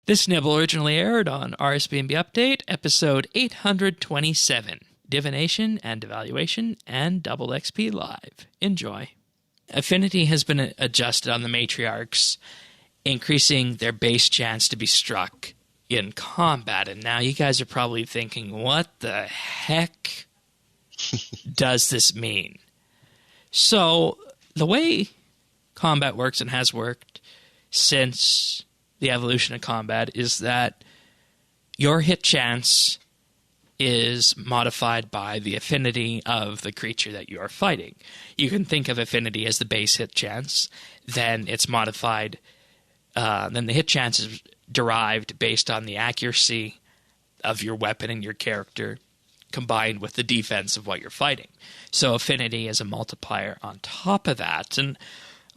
This nibble originally aired on RSBANDB Update, episode 827, Divination and Devaluation and Double XP Live. Enjoy. Affinity has been adjusted on the Matriarchs, increasing their base chance to be struck in combat. And now you guys are probably thinking, what the heck does this mean? So the way combat works and has worked since the evolution of combat is that your hit chance is modified by the affinity of the creature that you are fighting. You can think of affinity as the base hit chance, then it's modified, then the hit chance is derived based on the accuracy of your weapon and your character combined with the defense of what you're fighting. So affinity is a multiplier on top of that. And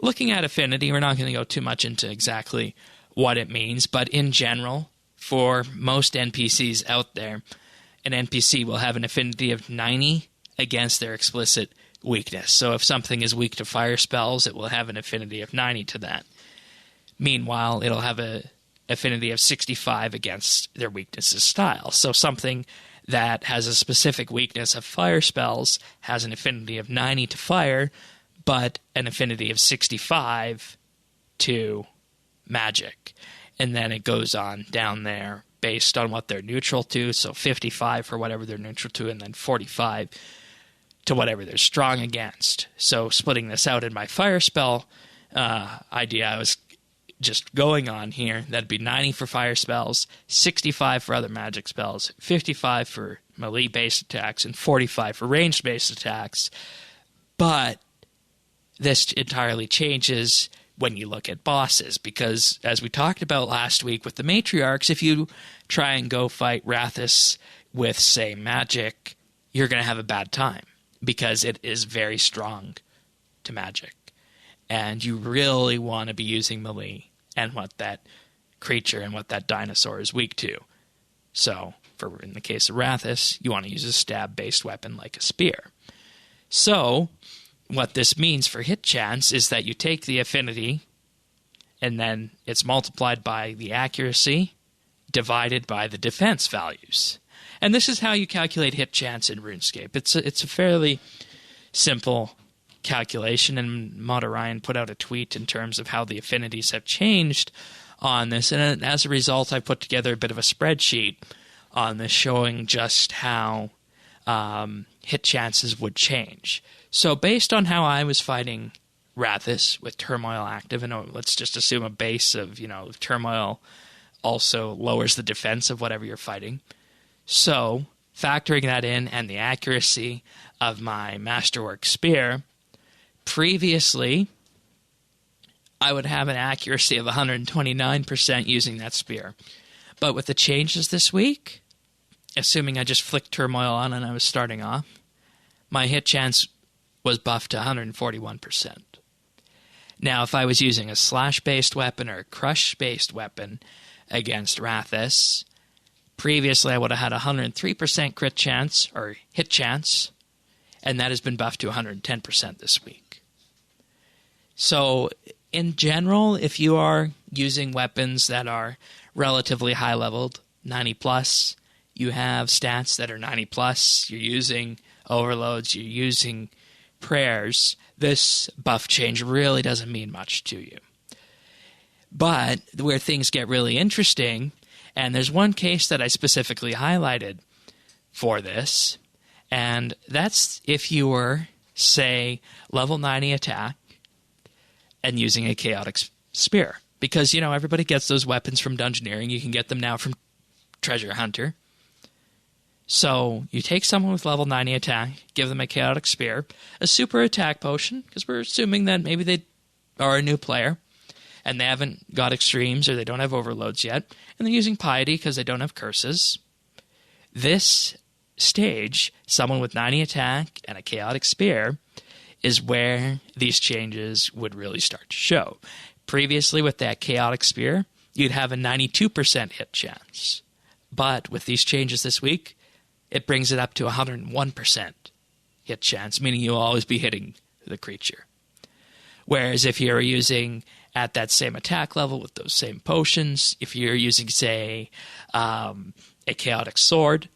looking at affinity, we're not going to go too much into exactly what it means, but in general, for most NPCs out there, an NPC will have an affinity of 90 against their explicit weakness. So if something is weak to fire spells, it will have an affinity of 90 to that. Meanwhile, it'll have an affinity of 65 against their weaknesses style. So something that has a specific weakness of fire spells has an affinity of 90 to fire, but an affinity of 65 to magic. And then it goes on down there based on what they're neutral to, so 55 for whatever they're neutral to, and then 45 to whatever they're strong against. So splitting this out in my fire spell idea I was just going on here, that'd be 90 for fire spells, 65 for other magic spells, 55 for melee-based attacks, and 45 for ranged-based attacks. But this entirely changes when you look at bosses, because as we talked about last week with the Matriarchs, if you try and go fight Rathus with, say, magic, you're going to have a bad time, because it is very strong to magic. And you really want to be using melee and what that creature and what that dinosaur is weak to. So, in the case of Rathus, you want to use a stab-based weapon like a spear. So, what this means for hit chance is that you take the affinity, and then it's multiplied by the accuracy, divided by the defense values. And this is how you calculate hit chance in RuneScape. It's a fairly simple calculation, and Mod Orion put out a tweet in terms of how the affinities have changed on this, and as a result I put together a bit of a spreadsheet on this showing just how hit chances would change. So based on how I was fighting Rathus with Turmoil active, and let's just assume a base of, Turmoil also lowers the defense of whatever you're fighting. So factoring that in and the accuracy of my Masterwork Spear, previously I would have an accuracy of 129% using that spear. But with the changes this week, assuming I just flicked Turmoil on and I was starting off, my hit chance was buffed to 141%. Now, if I was using a slash-based weapon or a crush-based weapon against Rathus, previously I would have had a 103% crit chance, or hit chance, and that has been buffed to 110% this week. So, in general, if you are using weapons that are relatively high-leveled, 90+, you have stats that are 90+, you're using overloads, you're using prayers, this buff change really doesn't mean much to you. But where things get really interesting, and there's one case that I specifically highlighted for this, and that's if you were, say, level 90 attack and using a chaotic spear. Because, everybody gets those weapons from Dungeoneering. You can get them now from Treasure Hunter. So you take someone with level 90 attack, give them a chaotic spear, a super attack potion, because we're assuming that maybe they are a new player, and they haven't got extremes or they don't have overloads yet, and they're using piety because they don't have curses. This stage, someone with 90 attack and a chaotic spear, is where these changes would really start to show. Previously, with that chaotic spear, you'd have a 92% hit chance. But with these changes this week, it brings it up to 101% hit chance, meaning you'll always be hitting the creature. Whereas if you're using at that same attack level with those same potions. If you're using, say, a chaotic sword,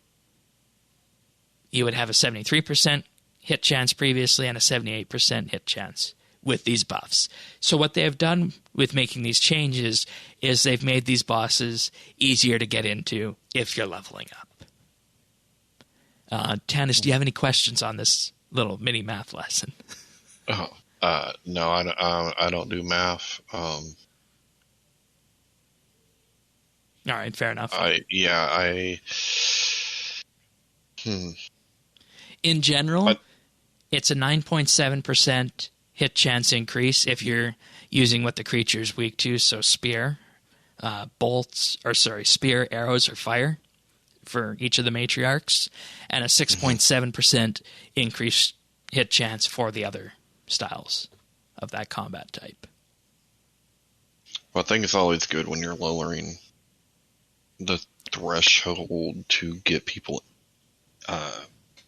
you would have a 73% hit chance previously and a 78% hit chance with these buffs. So what they have done with making these changes is they've made these bosses easier to get into if you're leveling up. Tanis, do you have any questions on this little mini math lesson? No, I don't do math. All right, fair enough. In general, it's a 9.7% hit chance increase if you're using what the creature's weak to, so spear, spear, arrows, or fire for each of the matriarchs, and a 6.7% increased hit chance for the other styles of that combat type. Well, I think it's always good when you're lowering the threshold to get people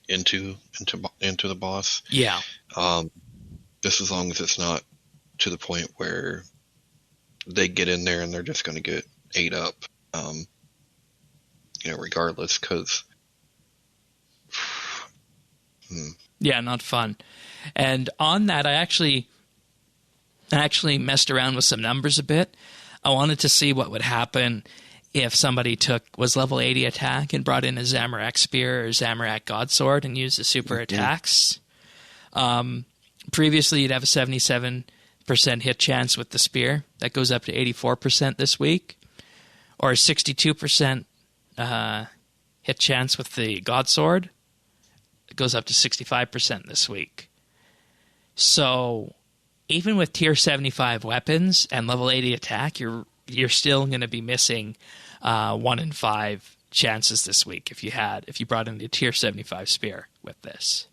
into the boss. Yeah. Just as long as it's not to the point where they get in there and they're just going to get ate up, regardless, because yeah, not fun. And on that, I actually messed around with some numbers a bit. I wanted to see what would happen if somebody was level 80 attack and brought in a Zamorak Spear or Zamorak Godsword and used the super attacks. Previously, you'd have a 77% hit chance with the Spear. That goes up to 84% this week. Or a 62% hit chance with the Godsword. It goes up to 65% this week. So even with tier 75 weapons and level 80 attack, you're still going to be missing 1 in 5 chances this week if you brought in the tier 75 spear with this.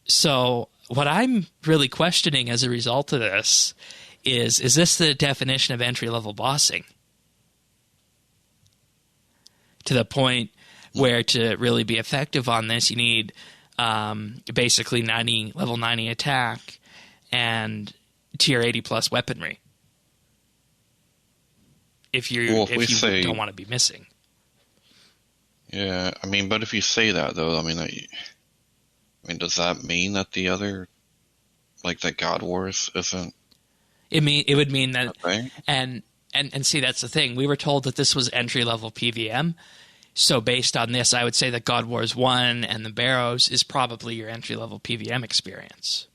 So what I'm really questioning as a result of this is this the definition of entry-level bossing? To the point where to really be effective on this, you need basically level 90 attack and tier 80 plus weaponry. If you don't want to be missing. Yeah, but if you say that though, does that mean that the other, that God Wars isn't? It would mean that, okay. and see, that's the thing. We were told that this was entry level PVM. So based on this, I would say that God Wars 1 and the Barrows is probably your entry level PVM experience.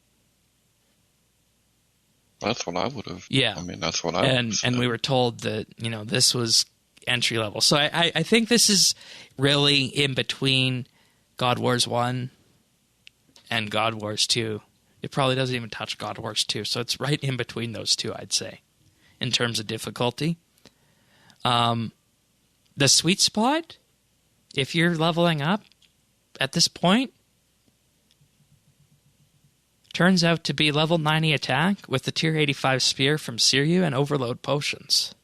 That's what I would have. Yeah. That's what I would have said. And we were told that, this was entry level. So I think this is really in between God Wars 1 and God Wars 2. It probably doesn't even touch God Wars 2. So it's right in between those two, I'd say, in terms of difficulty. The sweet spot, if you're leveling up at this point, turns out to be level 90 attack with the tier 85 spear from Siryu and overload potions.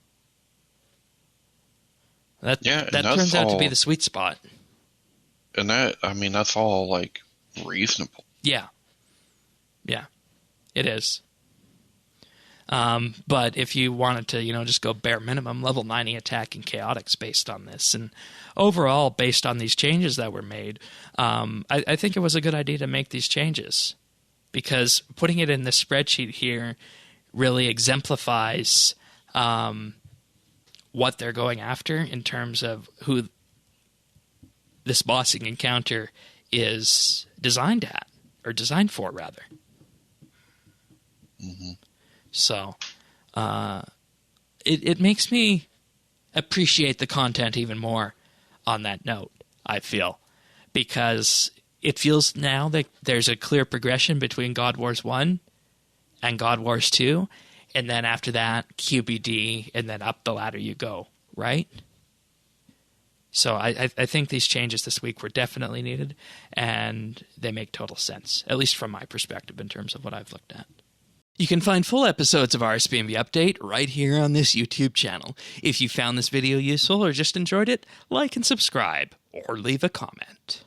That turns out to be the sweet spot. And that's all reasonable. Yeah. Yeah, it is. But if you wanted to, just go bare minimum, level 90 attack and chaotics based on this. And overall, based on these changes that were made, I think it was a good idea to make these changes. Because putting it in this spreadsheet here really exemplifies what they're going after in terms of who this bossing encounter is designed for, rather. Mm-hmm. So, it makes me appreciate the content even more on that note, I feel. Because it feels now that there's a clear progression between God Wars 1 and God Wars 2, and then after that, QBD, and then up the ladder you go, right? So I think these changes this week were definitely needed, and they make total sense, at least from my perspective in terms of what I've looked at. You can find full episodes of RSBANDB Update right here on this YouTube channel. If you found this video useful or just enjoyed it, like and subscribe, or leave a comment.